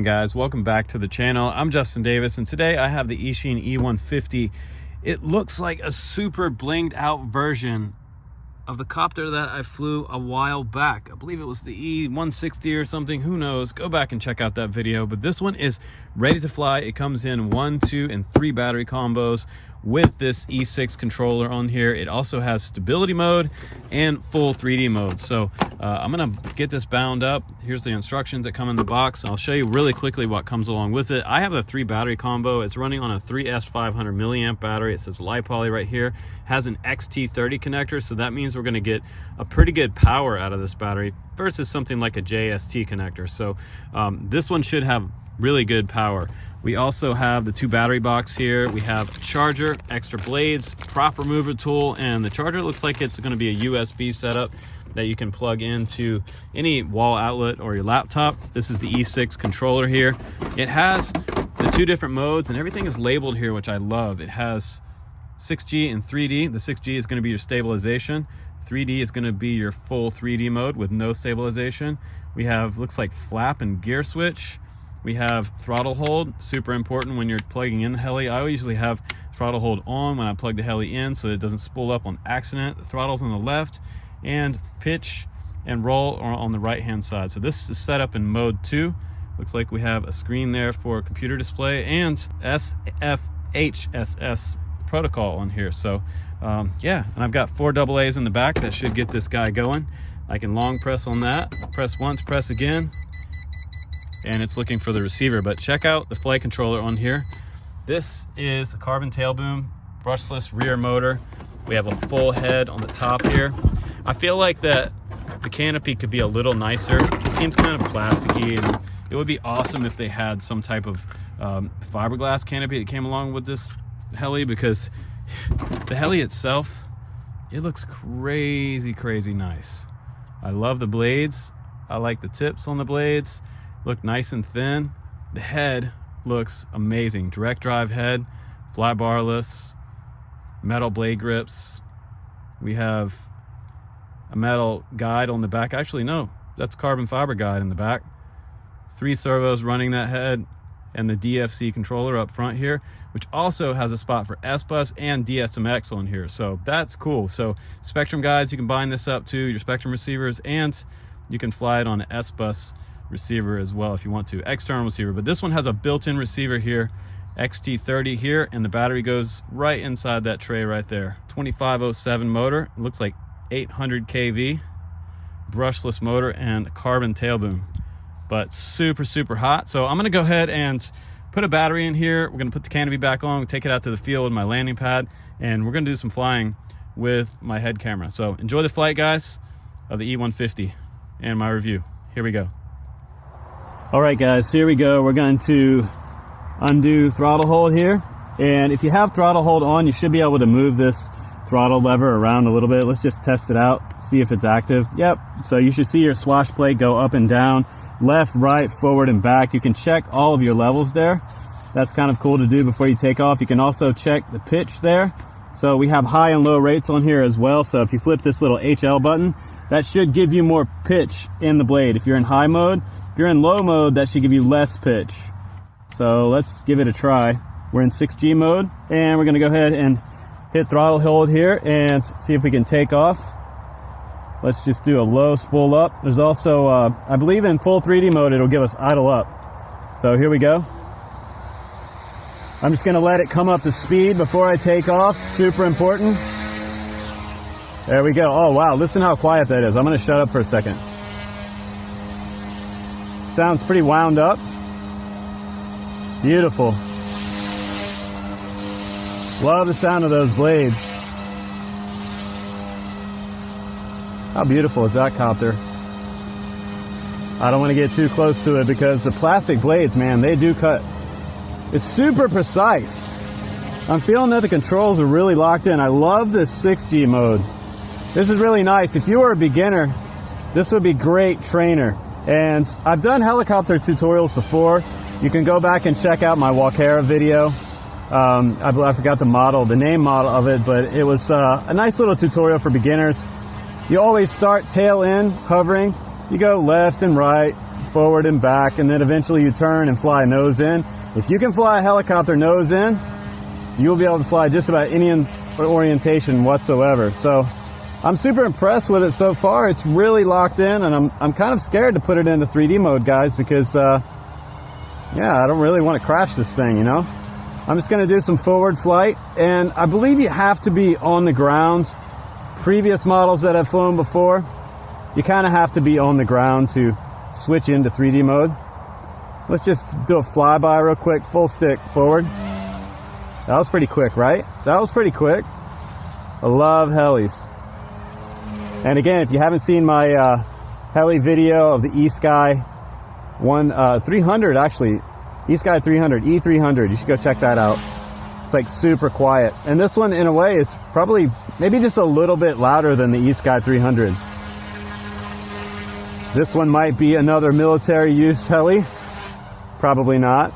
guys, welcome back to the channel. I'm Justin Davis, and today I have the Eachine E150. It looks like a super blinged out version of the copter that I flew a while back. I believe it was the E160 or something, who knows. Go back and check out that video. But this one is ready to fly. It comes in 1, 2, and 3 battery combos with this E6 controller on here. It also has stability mode and full 3D mode. So I'm gonna get this bound up. Here's the instructions that come in the box. I'll show you really quickly what comes along with it. I have a 3 battery combo. It's running on a 3S 500 milliamp battery. It says LiPoly right here. Has an XT30 connector, so that means we're gonna get a pretty good power out of this battery versus something like a JST connector. So this one should have really good power. We also have the 2 battery box here. We have a charger, extra blades, prop remover tool, and the charger looks like it's going to be a USB setup that you can plug into any wall outlet or your laptop. This is the E6 controller here. It has the 2 different modes, and everything is labeled here, which I love. It has 6G and 3D. The 6G is going to be your stabilization. 3D is going to be your full 3D mode with no stabilization. We have, looks like, flap and gear switch. We have throttle hold, super important when you're plugging in the heli. I usually have throttle hold on when I plug the heli in so it doesn't spool up on accident. The throttle's on the left, and pitch and roll are on the right hand side. So this is set up in mode 2. Looks like we have a screen there for computer display and SFHSS protocol on here. So yeah, and I've got 4 AA's in the back that should get this guy going. I can long press on that, press once, press again, and it's looking for the receiver. But check out the flight controller on here. This is a carbon tail boom, brushless rear motor. We have a full head on the top here. I feel like that the canopy could be a little nicer. It seems kind of plasticky, and it would be awesome if they had some type of fiberglass canopy that came along with this heli, because the heli itself, it looks crazy nice. I love the blades. I like the tips on the blades. Look nice and thin. The head looks amazing. Direct drive head, fly barless, metal blade grips. We have a metal guide on the back. Actually, no, that's carbon fiber guide in the back. 3 servos running that head, and the DFC controller up front here, which also has a spot for S-Bus and DSMX on here. So that's cool. So Spectrum guys, you can bind this up to your Spectrum receivers, and you can fly it on an S-Bus receiver as well if you want to, external receiver. But this one has a built-in receiver here, XT30 here, and the battery goes right inside that tray right there. 2507 motor, it looks like 800 kV, brushless motor, and carbon tail boom, but super hot. So I'm gonna go ahead and put a battery in here. We're gonna put the canopy back on, take it out to the field with my landing pad, and we're gonna do some flying with my head camera. So enjoy the flight, guys, of the E150 and my review. Here we go. All right, guys, here we go. We're going to undo throttle hold here. And if you have throttle hold on, you should be able to move this throttle lever around a little bit. Let's just test it out, see if it's active. Yep, so you should see your swash plate go up and down, left, right, forward, and back. You can check all of your levels there. That's kind of cool to do before you take off. You can also check the pitch there. So we have high and low rates on here as well. So if you flip this little HL button, that should give you more pitch in the blade. If you're in high mode, if you're in low mode, that should give you less pitch. So let's give it a try. We're in 6G mode, and we're gonna go ahead and hit throttle hold here and see if we can take off. Let's just do a low spool up. There's also, I believe in full 3D mode, it'll give us idle up. So here we go. I'm just gonna let it come up to speed before I take off. Super important. There we go. Oh wow, listen how quiet that is. I'm gonna shut up for a second. Sounds pretty wound up. Beautiful. Love the sound of those blades. How beautiful is that copter? I don't want to get too close to it because the plastic blades, man, they do cut. It's super precise. I'm feeling that the controls are really locked in. I love this 6G mode. This is really nice. If you were a beginner, this would be great trainer. And I've done helicopter tutorials before. You can go back and check out my Walkera video. I forgot the name model of it, but it was a nice little tutorial for beginners. You always start tail in, hovering. You go left and right, forward and back, and then eventually you turn and fly nose in. If you can fly a helicopter nose in, you'll be able to fly just about any orientation whatsoever. So I'm super impressed with it so far. It's really locked in, and I'm kind of scared to put it into 3D mode, guys, because yeah, I don't really want to crash this thing, you know. I'm just going to do some forward flight, and I believe you have to be on the ground. Previous models that I've flown before, you kind of have to be on the ground to switch into 3D mode. Let's just do a flyby real quick, full stick forward. That was pretty quick, right? That was pretty quick. I love helis. And again, if you haven't seen my heli video of the Esky 300, actually, Esky 300, E300, you should go check that out. It's like super quiet. And this one, in a way, it's probably maybe just a little bit louder than the Esky 300. This one might be another military use heli. Probably not.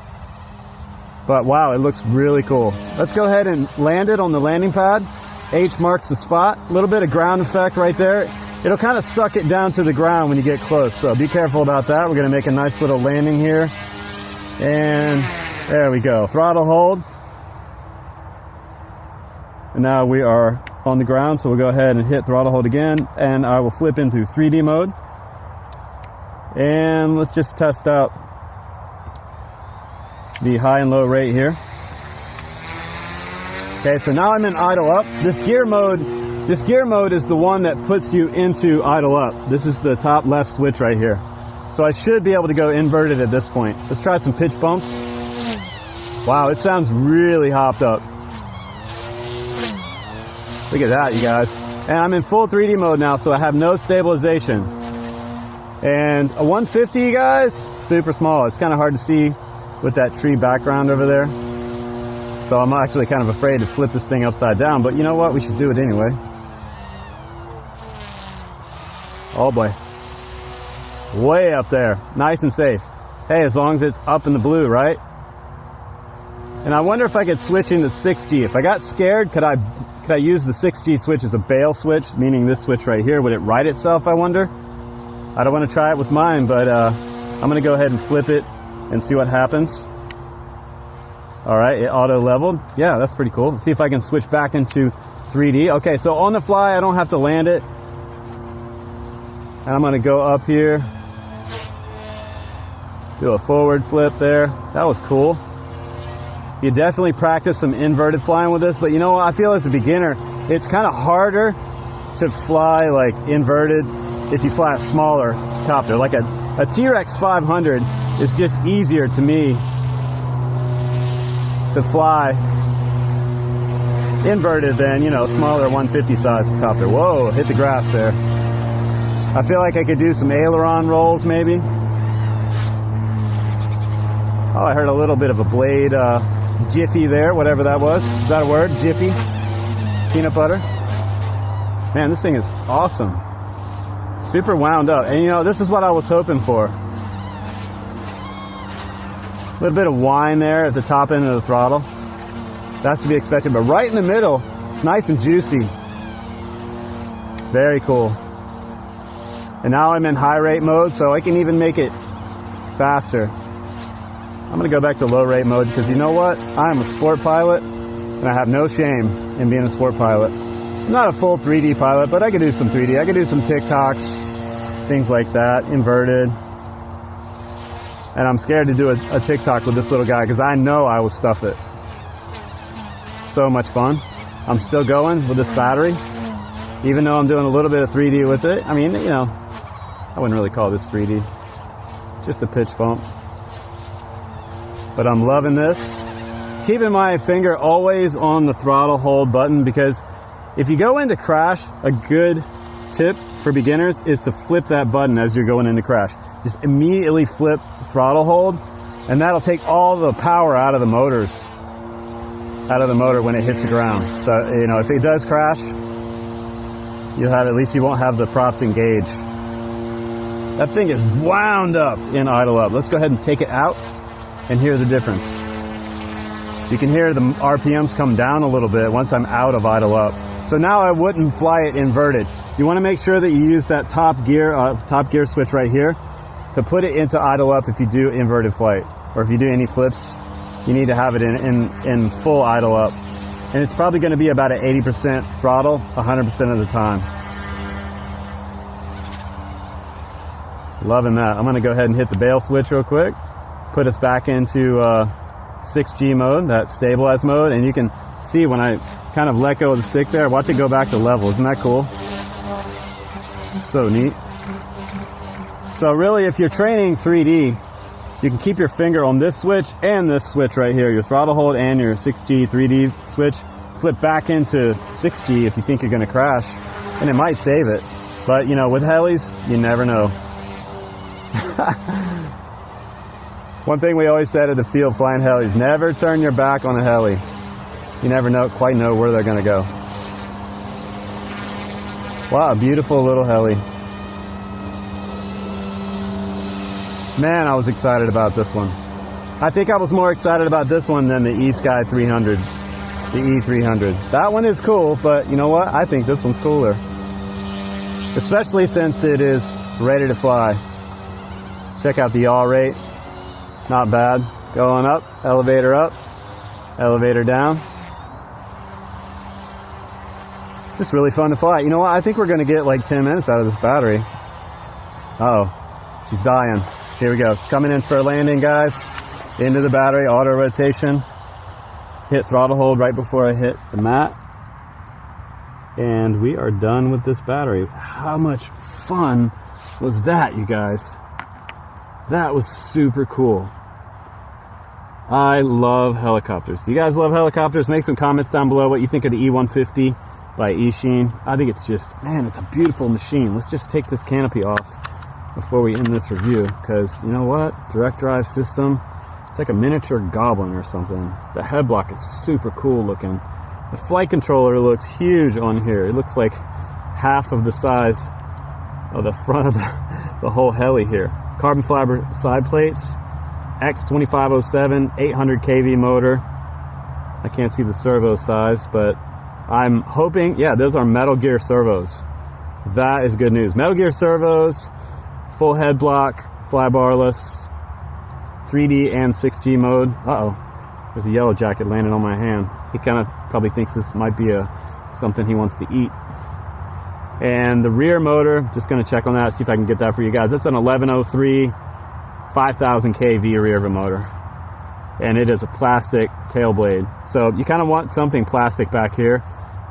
But wow, it looks really cool. Let's go ahead and land it on the landing pad. H marks the spot. A little bit of ground effect right there. It'll kind of suck it down to the ground when you get close. So be careful about that. We're going to make a nice little landing here. And there we go. Throttle hold. And now we are on the ground, so we'll go ahead and hit throttle hold again, and I will flip into 3D mode. And let's just test out the high and low rate here. Okay, so now I'm in idle up. This gear mode is the one that puts you into idle up. This is the top left switch right here. So I should be able to go inverted at this point. Let's try some pitch bumps. Wow, it sounds really hopped up. Look at that, you guys. And I'm in full 3D mode now, so I have no stabilization. And a 150, you guys, super small. It's kind of hard to see with that tree background over there. So I'm actually kind of afraid to flip this thing upside down, but you know what? We should do it anyway. Oh boy. Way up there. Nice and safe. Hey, as long as it's up in the blue, right? And I wonder if I could switch into 6G. If I got scared, could I use the 6G switch as a bail switch, meaning this switch right here? Would it right itself, I wonder? I don't want to try it with mine, but I'm going to go ahead and flip it and see what happens. All right, it auto leveled. Yeah, that's pretty cool. Let's see if I can switch back into 3D. Okay, so on the fly, I don't have to land it. And I'm going to go up here. Do a forward flip there. That was cool. You definitely practice some inverted flying with this, but you know what? I feel as a beginner, it's kind of harder to fly like inverted if you fly a smaller copter. Like a T-Rex 500 is just easier to me to fly inverted than, you know, smaller 150 size copter. Whoa, hit the grass there. I feel like I could do some aileron rolls maybe. Oh, I heard a little bit of a blade jiffy there, whatever that was. Is that a word? Jiffy? Peanut butter? Man, this thing is awesome. Super wound up. And you know, this is what I was hoping for. A little bit of whine there at the top end of the throttle. That's to be expected. But right in the middle, it's nice and juicy. Very cool. And now I'm in high rate mode, so I can even make it faster. I'm going to go back to low rate mode because you know what? I am a sport pilot and I have no shame in being a sport pilot. I'm not a full 3D pilot, but I could do some 3D. I could do some TikToks, things like that, inverted. And I'm scared to do a TikTok with this little guy because I know I will stuff it. So much fun. I'm still going with this battery, even though I'm doing a little bit of 3D with it. I mean, you know, I wouldn't really call this 3D. Just a pitch bump. But I'm loving this. Keeping my finger always on the throttle hold button because if you go into crash, a good tip for beginners is to flip that button as you're going into crash. Just immediately flip throttle hold and that'll take all the power out of the motor when it hits the ground. So, you know, if it does crash, you'll have, at least you won't have the props engaged. That thing is wound up in idle up. Let's go ahead and take it out and hear the difference. You can hear the RPMs come down a little bit once I'm out of idle up. So now I wouldn't fly it inverted. You want to make sure that you use that top gear switch right here. to put it into idle up if you do inverted flight, or if you do any flips, you need to have it in full idle up. And it's probably going to be about an 80% throttle 100% of the time. Loving that. I'm going to go ahead and hit the bail switch real quick, put us back into 6G mode, that stabilized mode, and you can see when I kind of let go of the stick there, watch it go back to level. Isn't that cool? So neat. So really, if you're training 3D, you can keep your finger on this switch and this switch right here, your throttle hold and your 6G 3D switch. Flip back into 6G if you think you're going to crash, and it might save it. But you know, with helis, you never know. One thing we always said at the field flying helis: never turn your back on a heli. You never quite know where they're going to go. Wow, beautiful little heli. Man, I was excited about this one. I think I was more excited about this one than the Esky 300, the E300. That one is cool, but you know what? I think this one's cooler. Especially since it is ready to fly. Check out the yaw rate. Not bad. Going up, elevator down. Just really fun to fly. You know what? I think we're going to get like 10 minutes out of this battery. Uh-oh. She's dying. Here we go. Coming in for a landing, guys. Into the battery, auto rotation. Hit throttle hold right before I hit the mat. And we are done with this battery. How much fun was that, you guys? That was super cool. I love helicopters. Do you guys love helicopters? Make some comments down below what you think of the E150 by Eachine. I think it's just, man, it's a beautiful machine. Let's just take this canopy off before we end this review, because you know what? Direct drive system. It's like a miniature Goblin or something. The head block is super cool looking. The flight controller looks huge on here. It looks like half of the size of the front of the whole heli here. Carbon fiber side plates, X2507, 800 kV motor. I can't see the servo size, but I'm hoping, yeah, those are Metal Gear servos. That is good news. Metal Gear servos, full head block, fly barless, 3D and 6G mode. Uh-oh, there's a yellow jacket landing on my hand. He kind of probably thinks this might be something he wants to eat. And the rear motor, just going to check on that, see if I can get that for you guys. That's an 1103, 5000 kV rear motor. And it is a plastic tail blade. So you kind of want something plastic back here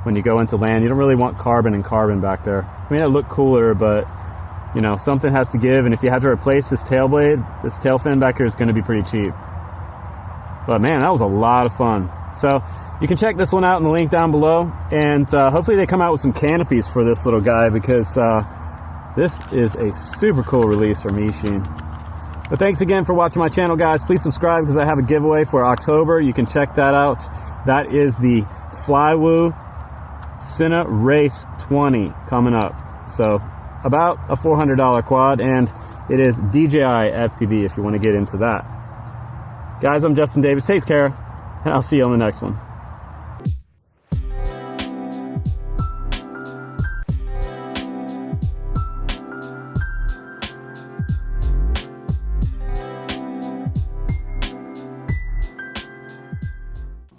when you go into land. You don't really want carbon and carbon back there. I mean, it'll look cooler, but you know, something has to give. And if you have to replace this tail blade, this tail fin back here is going to be pretty cheap. But man, that was a lot of fun. So you can check this one out in the link down below, and hopefully they come out with some canopies for this little guy, because this is a super cool release from Eachine. But thanks again for watching my channel, guys. Please subscribe, because I have a giveaway for October. You can check that out. That is the FlyWing Cine Race 20 coming up. So about a $400 quad, and it is DJI FPV if you want to get into that. Guys, I'm Justin Davis. Take care, and I'll see you on the next one.